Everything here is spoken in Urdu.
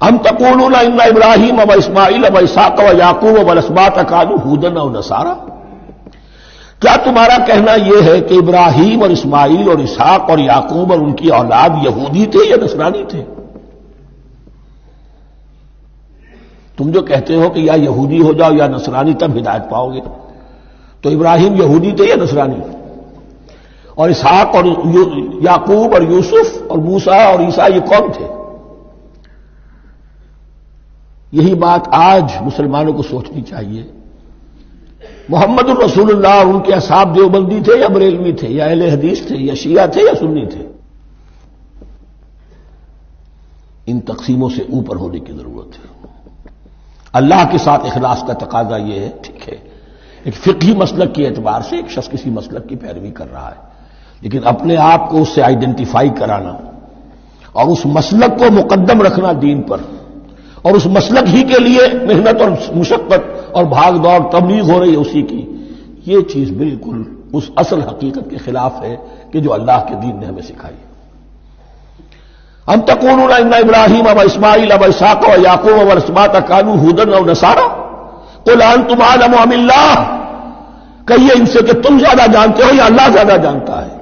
ام تقولون ان ابراہیم و اسماعیل و اسحاق و یعقوب والاسباط کانوا ھودا او نصارا، کیا تمہارا کہنا یہ ہے کہ ابراہیم اور اسماعیل اور اسحاق اور یعقوب اور ان کی اولاد یہودی تھے یا نصرانی تھے؟ تم جو کہتے ہو کہ یا یہودی ہو جاؤ یا نصرانی تب ہدایت پاؤ گے، تو ابراہیم یہودی تھے یا نصرانی؟ اور اسحاق اور یعقوب اور یوسف اور موسیٰ اور عیسیٰ یہ کون تھے؟ یہی بات آج مسلمانوں کو سوچنی چاہیے۔ محمد الرسول اللہ اور ان کے اصحاب دیوبندی تھے یا بریلوی تھے یا اہل حدیث تھے یا شیعہ تھے یا سنی تھے؟ ان تقسیموں سے اوپر ہونے کی ضرورت ہے۔ اللہ کے ساتھ اخلاص کا تقاضا یہ ہے، ٹھیک ہے ایک فقہی مسلک کے اعتبار سے ایک شخص کسی مسلک کی پیروی کر رہا ہے، لیکن اپنے آپ کو اس سے آئیڈینٹیفائی کرانا اور اس مسلک کو مقدم رکھنا دین پر، اور اس مسلک ہی کے لیے محنت اور مشقت اور بھاگ دوڑ تبلیغ ہو رہی ہے اسی کی، یہ چیز بالکل اس اصل حقیقت کے خلاف ہے کہ جو اللہ کے دین نے ہمیں سکھائی ہے۔ ام تقولون ان ابراہیم و اسماعیل و اسحاق و یعقوب والاسباط کانوا ھودا او نصارا قل انتم اعلم ام اللہ، کہیے ان سے کہ تم زیادہ جانتے ہو یا اللہ زیادہ جانتا ہے۔